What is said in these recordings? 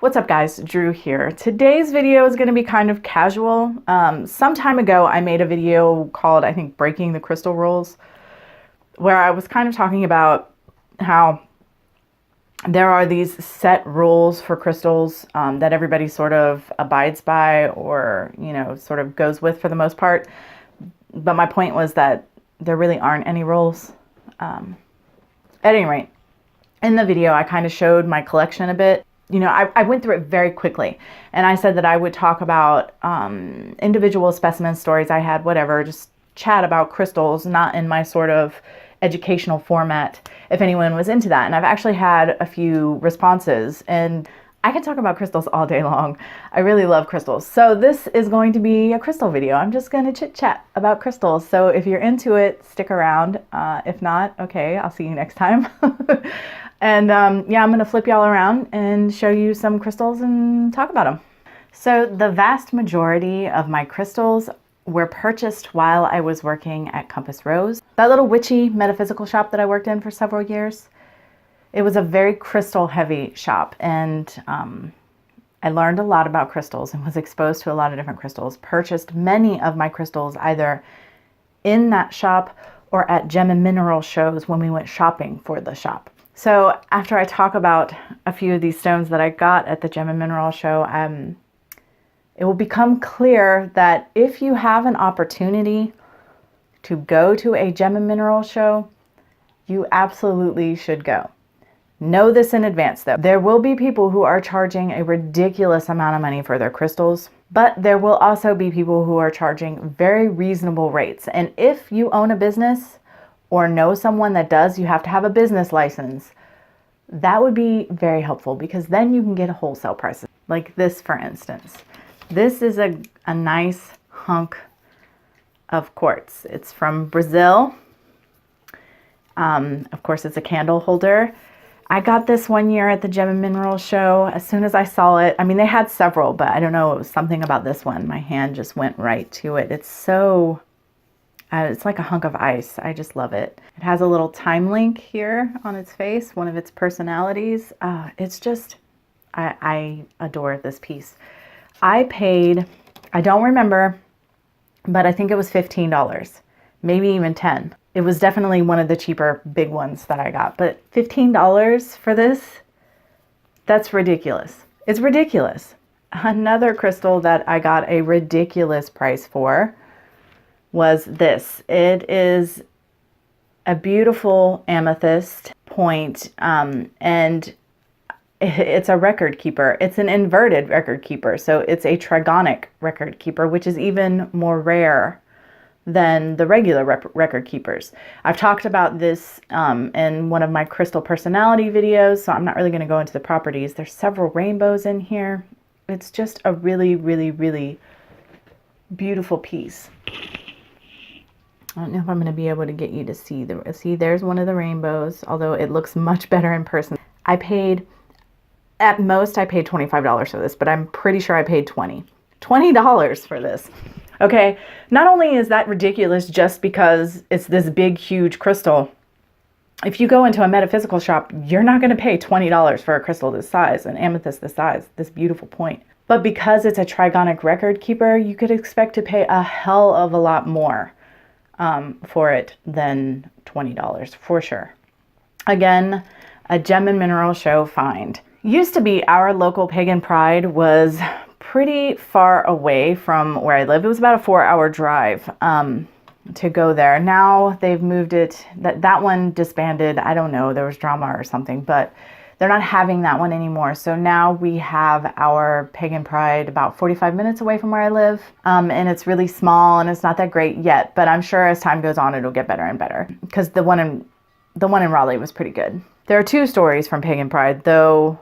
What's up guys, Drew here. Today's video is going to be kind of casual. Some time ago I made a video called, I think, Breaking the Crystal Rules, where I was kind of talking about how there are these set rules for crystals that everybody sort of abides by or, you know, sort of goes with for the most part. But my point was that there really aren't any rules. At any rate, in the video I kind of showed my collection a bit. You know, I went through it very quickly, and I said that I would talk about individual specimen stories I had, whatever, just chat about crystals, not in my sort of educational format, if anyone was into that. And I've actually had a few responses, and I could talk about crystals all day long. I really love crystals. So this is going to be a crystal video. I'm just going to chit chat about crystals. So if you're into it, stick around. If not, okay, I'll see you next time. And yeah, I'm going to flip y'all around and show you some crystals and talk about them. So the vast majority of my crystals were purchased while I was working at Compass Rose, that little witchy metaphysical shop that I worked in for several years. It was a very crystal heavy shop, and I learned a lot about crystals and was exposed to a lot of different crystals. Purchased many of my crystals either in that shop or at gem and mineral shows when we went shopping for the shop. So after I talk about a few of these stones that I got at the Gem and Mineral Show, it will become clear that if you have an opportunity to go to a Gem and Mineral Show, you absolutely should go. Know this in advance though. There will be people who are charging a ridiculous amount of money for their crystals, but there will also be people who are charging very reasonable rates. And if you own a business, or know someone that does, you have to have a business license. That would be very helpful because then you can get a wholesale price. Like this, for instance. This is a nice hunk of quartz. It's from Brazil. Of course, it's a candle holder. I got this one year at the Gem and Mineral Show. As soon as I saw it, I mean, they had several, but I don't know, it was something about this one. My hand just went right to it. It's so... it's like a hunk of ice. I just love it. It has a little time link here on its face, one of its personalities. It's just, I adore this piece. I paid, I don't remember, but I think it was $15, maybe even 10. It was definitely one of the cheaper big ones that I got, but $15 for this, that's ridiculous. It's ridiculous. Another crystal that I got a ridiculous price for was this. It is a beautiful amethyst point, and it's a record keeper. It's an inverted record keeper, so it's a trigonic record keeper, which is even more rare than the regular record keepers. I've talked about this in one of my crystal personality videos, so I'm not really going to go into the properties. There's several rainbows in here. It's just a really, really, really beautiful piece. I don't know if I'm going to be able to get you to see there's one of the rainbows, although it looks much better in person. At most I paid $25 for this, but I'm pretty sure I paid $20 for this. Okay, not only is that ridiculous just because it's this big, huge crystal, if you go into a metaphysical shop, you're not going to pay $20 for a crystal this size, an amethyst this size, this beautiful point. But because it's a trigonic record keeper, you could expect to pay a hell of a lot more for it than $20 for sure. Again, a Gem and Mineral Show find. Used to be our local Pagan Pride was pretty far away from where I live. It was about a 4-hour drive to go there. Now they've moved it, that one disbanded. I don't know, there was drama or something, but they're not having that one anymore. So now we have our Pagan Pride about 45 minutes away from where I live. And it's really small and it's not that great yet, but I'm sure as time goes on, it'll get better and better because the one in Raleigh was pretty good. There are 2 stories from Pagan Pride, though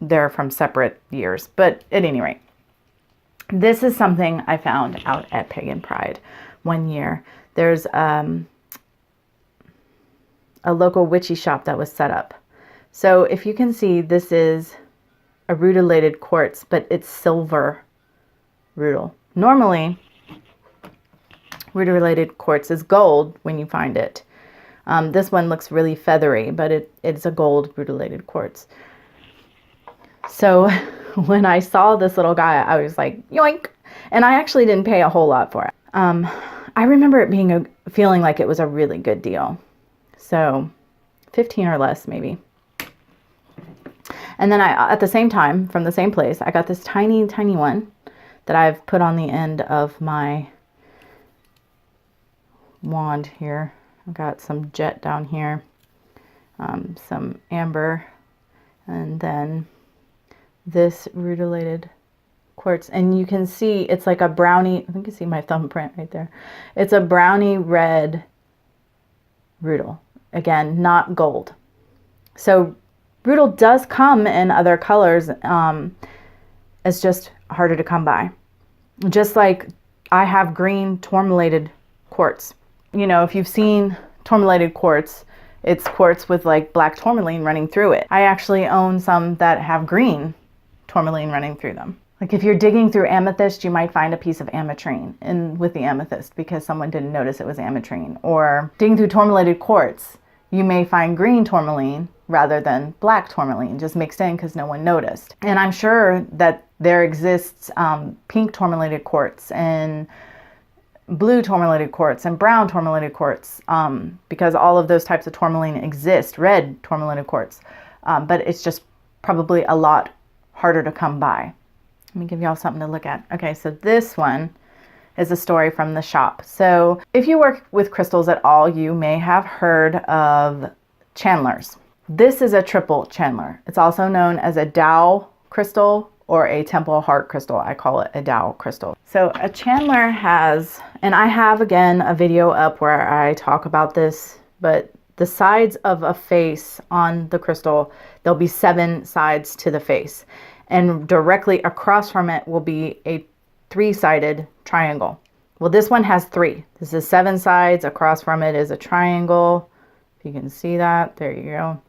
they're from separate years, but at any rate, this is something I found out at Pagan Pride one year. There's a local witchy shop that was set up. So if you can see, this is a rutilated quartz, but it's silver rutil. Normally, rutilated quartz is gold when you find it. This one looks really feathery, but it's a gold rutilated quartz. So when I saw this little guy, I was like, yoink. And I actually didn't pay a whole lot for it. I remember it being feeling like it was a really good deal. So 15 or less maybe. And then at the same time, from the same place, I got this tiny, tiny one that I've put on the end of my wand here. I've got some jet down here, some amber, and then this rutilated quartz. And you can see it's like a brownie, I think you can see my thumbprint right there. It's a brownie red rutile. Again, not gold. So rutile does come in other colors. It's just harder to come by. Just like I have green tourmalated quartz. You know, if you've seen tourmalated quartz, it's quartz with like black tourmaline running through it. I actually own some that have green tourmaline running through them. Like if you're digging through amethyst, you might find a piece of ametrine with the amethyst because someone didn't notice it was ametrine. Or digging through tourmalated quartz, you may find green tourmaline rather than black tourmaline, just mixed in because no one noticed. And I'm sure that there exists pink tourmalated quartz and blue tourmalated quartz and brown tourmalated quartz because all of those types of tourmaline exist, red tourmalated quartz, but it's just probably a lot harder to come by. Let me give y'all something to look at. Okay, so this one is a story from the shop. So if you work with crystals at all, you may have heard of chandlers. This is a triple chandler. It's also known as a Tao crystal or a temple heart crystal. I call it a Tao crystal. So a chandler has, and I have again a video up where I talk about this, but the sides of a face on the crystal, there'll be 7 sides to the face. And directly across from it will be a 3-sided triangle. Well, this one has 3. This is 7 sides. Across from it is a triangle. If you can see that, there you go.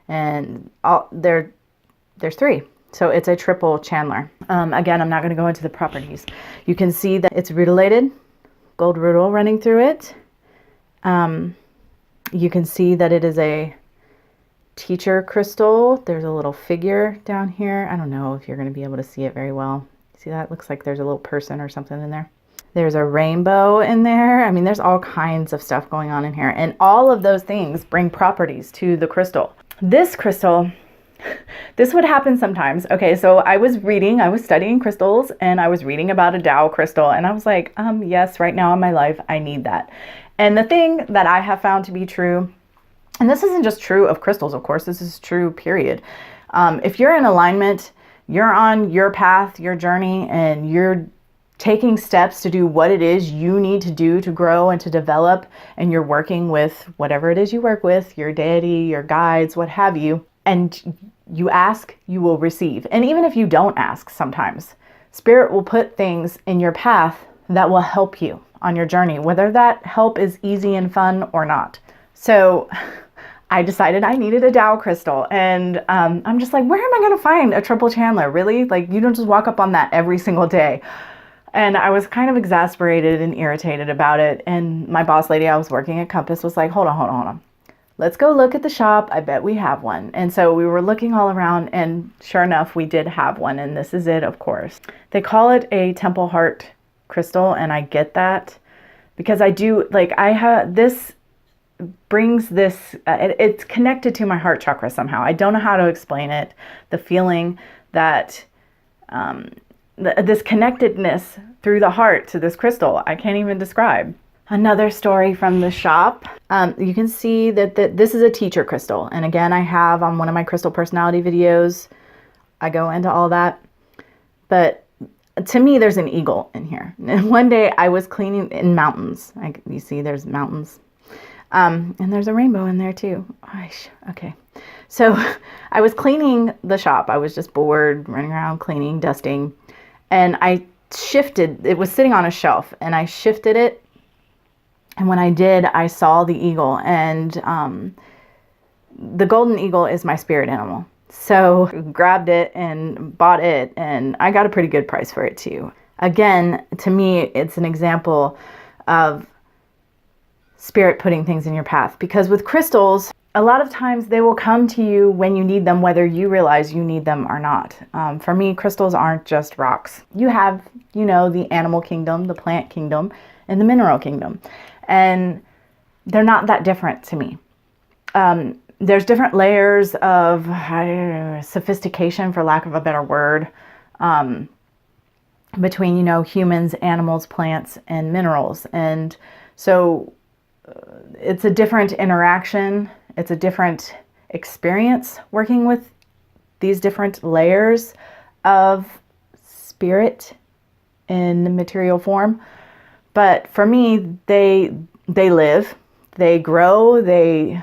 And there's 3. So it's a triple chandler. Again, I'm not going to go into the properties. You can see that it's rutilated, gold rutile running through it. You can see that it is a teacher crystal. There's a little figure down here. I don't know if you're going to be able to see it very well. See that? It looks like there's a little person or something in there. There's a rainbow in there. I mean, there's all kinds of stuff going on in here. And all of those things bring properties to the crystal. This crystal, this would happen sometimes. Okay, so I was studying crystals, and I was reading about a Tao crystal, and I was like, yes, right now in my life, I need that. And the thing that I have found to be true, and this isn't just true of crystals, of course, this is true, period. If you're in alignment, you're on your path, your journey, and you're taking steps to do what it is you need to do to grow and to develop, and you're working with whatever it is you work with, your deity, your guides, what have you, and you ask, you will receive. And even if you don't ask sometimes, Spirit will put things in your path that will help you on your journey, whether that help is easy and fun or not. So I decided I needed a Tao crystal, and I'm just like, where am I going to find a triple chandler? Really? Like, you don't just walk up on that every single day. And I was kind of exasperated and irritated about it. And my boss lady I was working at Compass was like, hold on. Let's go look at the shop. I bet we have one. And so we were looking all around, and sure enough, we did have one. And this is it, of course. They call it a temple heart crystal, and I get that because I do, like, this brings this, it's connected to my heart chakra somehow. I don't know how to explain it. The feeling that, this connectedness through the heart to this crystal, I can't even describe. Another story from the shop. You can see that this is a teacher crystal. And again, I have on one of my crystal personality videos, I go into all that. But to me, there's an eagle in here. And one day I was cleaning in mountains. You see there's mountains. And there's a rainbow in there too. Okay. So I was cleaning the shop. I was just bored, running around, cleaning, dusting. And I shifted, it was sitting on a shelf, and I shifted it. And when I did, I saw the eagle, and the golden eagle is my spirit animal. So grabbed it and bought it, and I got a pretty good price for it too. Again, to me, it's an example of Spirit putting things in your path, because with crystals, a lot of times they will come to you when you need them, whether you realize you need them or not. For me, crystals aren't just rocks. You have, the animal kingdom, the plant kingdom, and the mineral kingdom. And they're not that different to me. There's different layers of sophistication, for lack of a better word, between, humans, animals, plants, and minerals. And so it's a different interaction. It's a different experience working with these different layers of spirit in material form. But for me, they live. They grow, they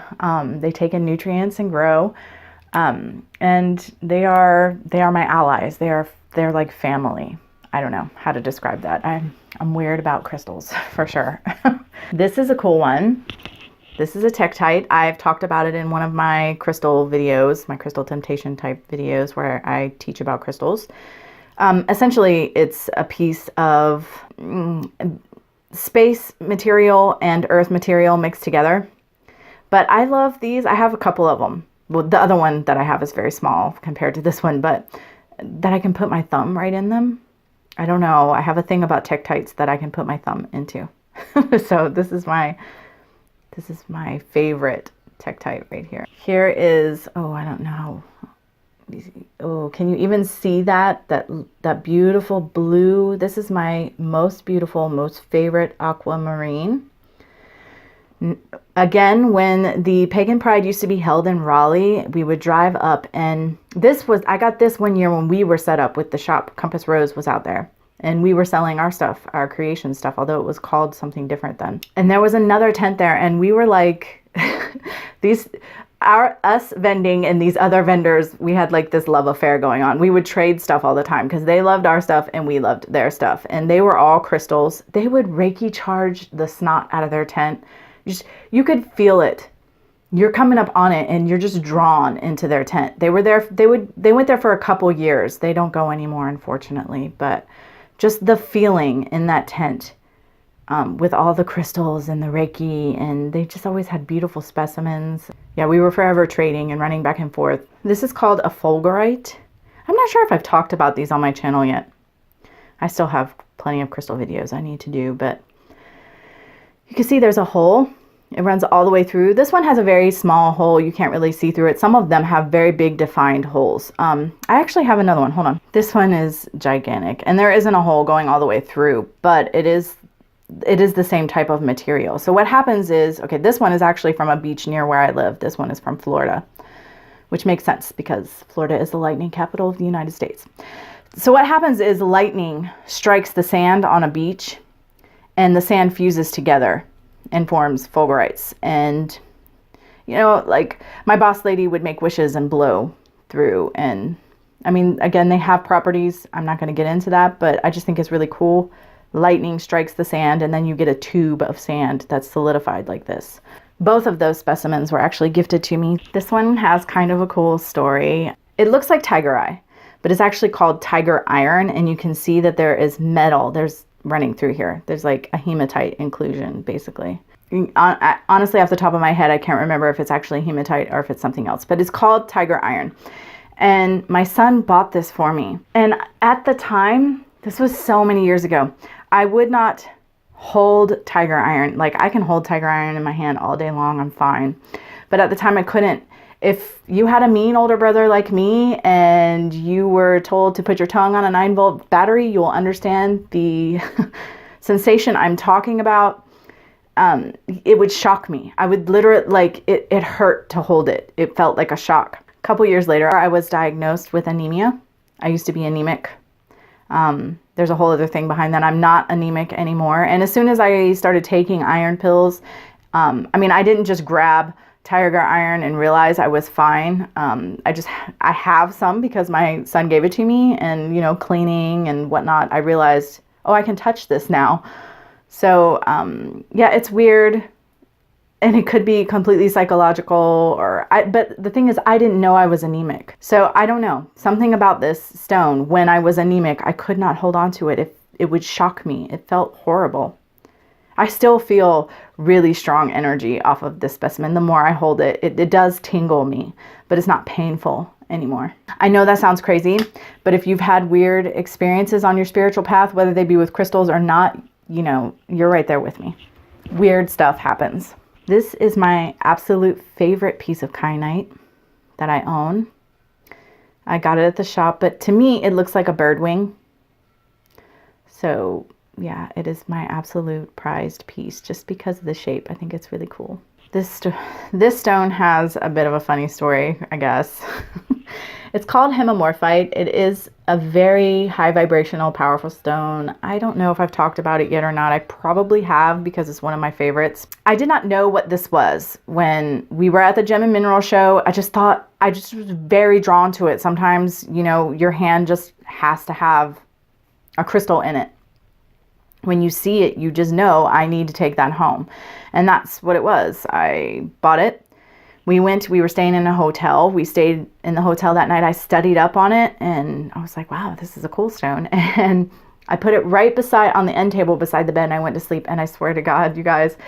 take in nutrients and grow, and they are my allies. They're like family. I don't know how to describe that. I'm weird about crystals for sure. This is a cool one. This is a Tektite. I've talked about it in one of my crystal videos, my crystal temptation type videos, where I teach about crystals. Essentially, it's a piece of space material and earth material mixed together. But I love these. I have a couple of them. Well, the other one that I have is very small compared to this one, but that I can put my thumb right in them. I don't know. I have a thing about Tektites that I can put my thumb into. So this is my favorite Tektite right here. Here is, I don't know. Oh, can you even see that beautiful blue? This is my most beautiful, most favorite aquamarine. Again, when the Pagan Pride used to be held in Raleigh, we would drive up, and I got this one year when we were set up with the shop. Compass Rose was out there, and we were selling our stuff, our creation stuff, although it was called something different then. And there was another tent there, and we were like, us vending and these other vendors, we had like this love affair going on. We would trade stuff all the time because they loved our stuff and we loved their stuff. And they were all crystals. They would Reiki charge the snot out of their tent. You could feel it. You're coming up on it and you're just drawn into their tent. They were there. They went there for a couple years. They don't go anymore, unfortunately. But just the feeling in that tent. With all the crystals and the Reiki, and they just always had beautiful specimens. Yeah, we were forever trading and running back and forth. This is called a fulgurite. I'm not sure if I've talked about these on my channel yet. I still have plenty of crystal videos I need to do, but you can see there's a hole. It runs all the way through. This one has a very small hole. You can't really see through it. Some of them have very big defined holes. I actually have another one. Hold on. This one is gigantic, and there isn't a hole going all the way through, but it is the same type of material. So what happens is, okay, this one is actually from a beach near where I live. This one is from Florida, which makes sense because Florida is the lightning capital of the United States. So what happens is lightning strikes the sand on a beach and the sand fuses together and forms fulgurites. And, like my boss lady would make wishes and blow through. And I mean, again, they have properties. I'm not going to get into that, but I just think it's really cool. Lightning strikes the sand and then you get a tube of sand that's solidified like this. Both of those specimens were actually gifted to me. This one has kind of a cool story. It looks like tiger eye, but it's actually called tiger iron, and you can see that there is metal. There's running through here. There's like a hematite inclusion, basically. Honestly, off the top of my head, I can't remember if it's actually hematite or if it's something else, but it's called tiger iron. And my son bought this for me. And at the time, this was so many years ago, I would not hold tiger iron. Like, I can hold tiger iron in my hand all day long. I'm fine. But at the time I couldn't. If you had a mean older brother like me and you were told to put your tongue on a 9-volt battery, you'll understand the sensation I'm talking about. It would shock me. I would literally, it hurt to hold it. It felt like a shock. A couple years later, I was diagnosed with anemia. I used to be anemic. There's a whole other thing behind that. I'm not anemic anymore. And as soon as I started taking iron pills, I didn't just grab tiger iron and realize I was fine. I have some because my son gave it to me, and, cleaning and whatnot, I realized, oh, I can touch this now. So, yeah, it's weird. And it could be completely psychological, but the thing is, I didn't know I was anemic. So I don't know, something about this stone, when I was anemic, I could not hold on to it. It would shock me. It felt horrible. I still feel really strong energy off of this specimen. The more I hold it, it does tingle me, but it's not painful anymore. I know that sounds crazy, but if you've had weird experiences on your spiritual path, whether they be with crystals or not, you know, you're right there with me. Weird stuff happens. This is my absolute favorite piece of kyanite that I own. I got it at the shop, but to me, it looks like a bird wing. So yeah, it is my absolute prized piece just because of the shape. I think it's really cool. This stone has a bit of a funny story, I guess. It's called hemimorphite. It is a very high vibrational, powerful stone. I don't know if I've talked about it yet or not. I probably have because it's one of my favorites. I did not know what this was when we were at the Gem and Mineral Show. I just was very drawn to it. Sometimes, you know, your hand just has to have a crystal in it. When you see it, you just know I need to take that home. And that's what it was. I bought it. We were staying in a hotel. We stayed in the hotel that night. I studied up on it and I was like, wow, this is a cool stone. And I put it right on the end table beside the bed, and I went to sleep. And I swear to God, you guys,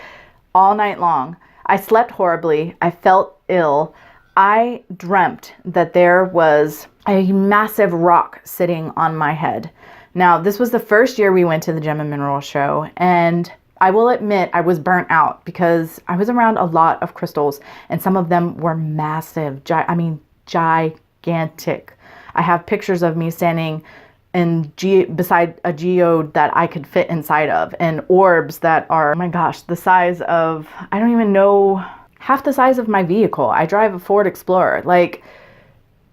all night long, I slept horribly. I felt ill. I dreamt that there was a massive rock sitting on my head. Now, this was the first year we went to the Gem and Mineral Show, and I will admit I was burnt out because I was around a lot of crystals, and some of them were massive. Gigantic. I have pictures of me standing beside a geode that I could fit inside of, and orbs that are, oh my gosh, the size of, I don't even know, half the size of my vehicle. I drive a Ford Explorer, like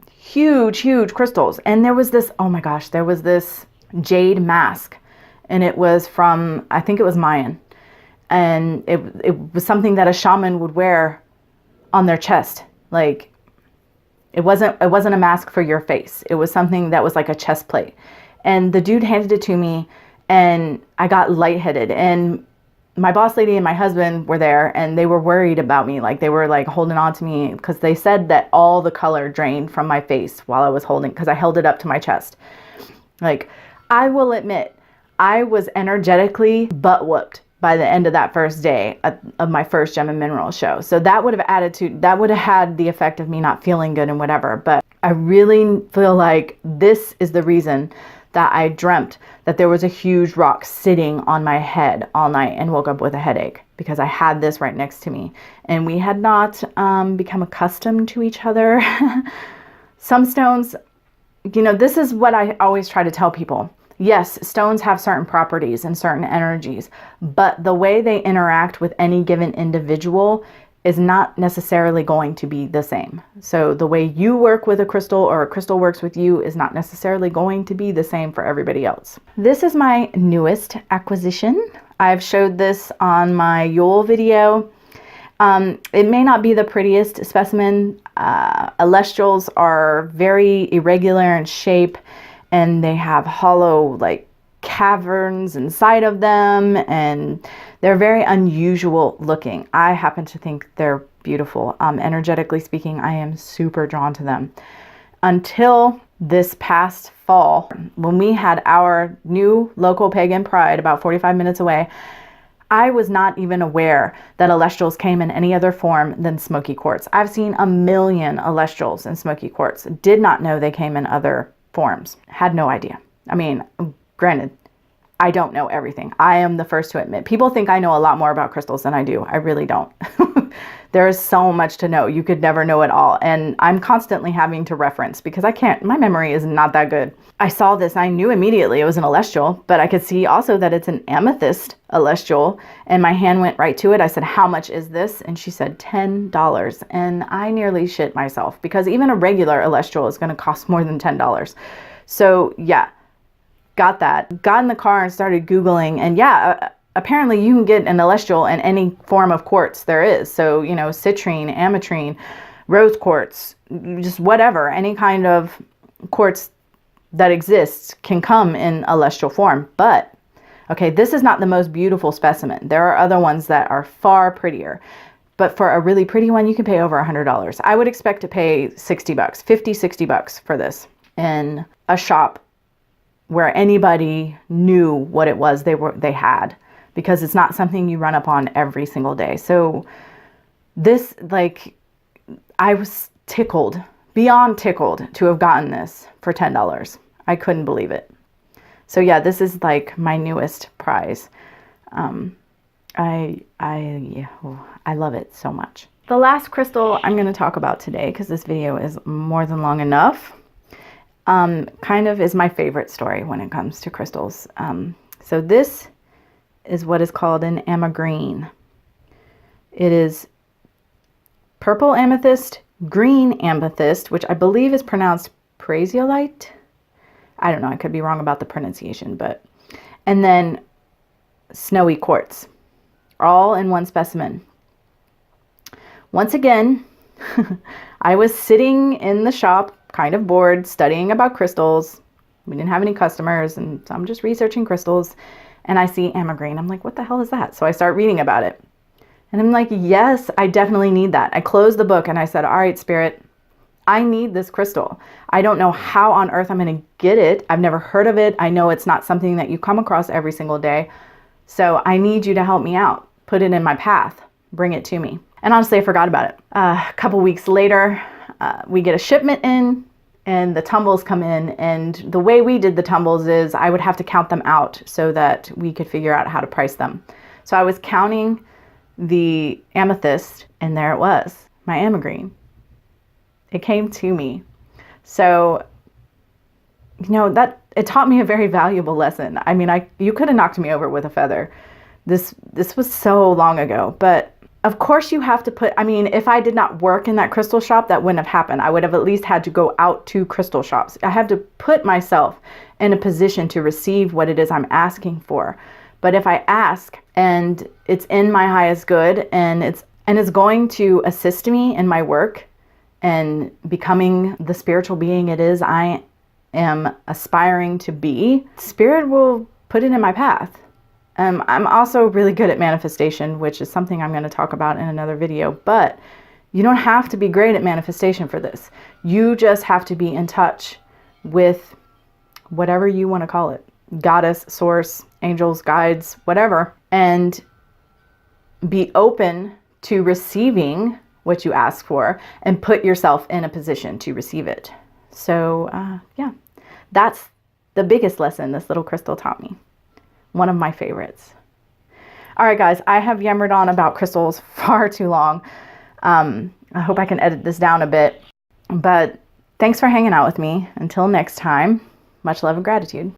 huge, huge crystals. And there was this, oh my gosh, there was this jade mask, and it was from, I think it was Mayan, and it was something that a shaman would wear on their chest. Like it wasn't a mask for your face. It was something that was like a chest plate. And the dude handed it to me, and I got lightheaded, and my boss lady and my husband were there, and they were worried about me. Like they were like holding on to me because they said that all the color drained from my face while I was holding, because I held it up to my chest. Like, I will admit, I was energetically butt whooped by the end of that first day of my first Gem and Mineral Show. So that would have had the effect of me not feeling good and whatever. But I really feel like this is the reason that I dreamt that there was a huge rock sitting on my head all night and woke up with a headache, because I had this right next to me. And we had not become accustomed to each other. Some stones, you know, this is what I always try to tell people. Yes, stones have certain properties and certain energies, but the way they interact with any given individual is not necessarily going to be the same. So the way you work with a crystal or a crystal works with you is not necessarily going to be the same for everybody else. This is my newest acquisition. I've showed this on my Yule video. It may not be the prettiest specimen. Celestials are very irregular in shape, and they have hollow like caverns inside of them, and they're very unusual looking. I happen to think they're beautiful. Energetically speaking, I am super drawn to them. Until this past fall, when we had our new local pagan pride about 45 minutes away, I was not even aware that celestials came in any other form than smoky quartz. I've seen a million celestials in smoky quartz. Did not know they came in other forms. Had no idea. I mean, granted, I don't know everything. I am the first to admit. People think I know a lot more about crystals than I do. I really don't. There is so much to know. You could never know it all. And I'm constantly having to reference because I can't, my memory is not that good. I saw this, I knew immediately it was an celestial, but I could see also that it's an amethyst celestial, and my hand went right to it. I said, how much is this? And she said $10. And I nearly shit myself because even a regular celestial is going to cost more than $10. So yeah, got that. Got in the car and started Googling, and yeah, apparently you can get an celestial in any form of quartz there is. So, you know, citrine, ametrine, rose quartz, just whatever, any kind of quartz that exists can come in celestial form. But, okay, this is not the most beautiful specimen. There are other ones that are far prettier. But for a really pretty one, you can pay over $100. I would expect to pay $60, $50, $60 for this in a shop where anybody knew what it was they had. because it's not something you run up on every single day. So this, like, I was tickled, beyond tickled, to have gotten this for $10. I couldn't believe it. So yeah, this is like my newest prize. I love it so much. The last crystal I'm going to talk about today, because this video is more than long enough, kind of is my favorite story when it comes to crystals. So this is what is called an amagreen. It is purple amethyst, green amethyst, which I believe is pronounced prasiolite. I don't know, I could be wrong about the pronunciation, but, and then snowy quartz, all in one specimen. Once again, I was sitting in the shop, kind of bored, studying about crystals. We didn't have any customers, and so I'm just researching crystals, and I see amagreen. I'm like, what the hell is that? So I start reading about it. And I'm like, yes, I definitely need that. I closed the book and I said, all right, Spirit, I need this crystal. I don't know how on earth I'm going to get it. I've never heard of it. I know it's not something that you come across every single day. So I need you to help me out. Put it in my path. Bring it to me. And honestly, I forgot about it. A couple weeks later, we get a shipment in and the tumbles come in. And the way we did the tumbles is I would have to count them out so that we could figure out how to price them. So I was counting the amethyst, and there it was, my amagreen. It came to me. So, you know, that it taught me a very valuable lesson. I mean, you could have knocked me over with a feather. This was so long ago, but of course you have to put, I mean, if I did not work in that crystal shop, that wouldn't have happened. I would have at least had to go out to crystal shops. I have to put myself in a position to receive what it is I'm asking for. But if I ask and it's in my highest good and it's going to assist me in my work and becoming the spiritual being it is I am aspiring to be, Spirit will put it in my path. I'm also really good at manifestation, which is something I'm going to talk about in another video, but you don't have to be great at manifestation for this. You just have to be in touch with whatever you want to call it. Goddess, source, angels, guides, whatever, and be open to receiving what you ask for and put yourself in a position to receive it. So yeah, that's the biggest lesson this little crystal taught me. One of my favorites. All right, guys, I have yammered on about crystals far too long. I hope I can edit this down a bit, but thanks for hanging out with me. Until next time, much love and gratitude.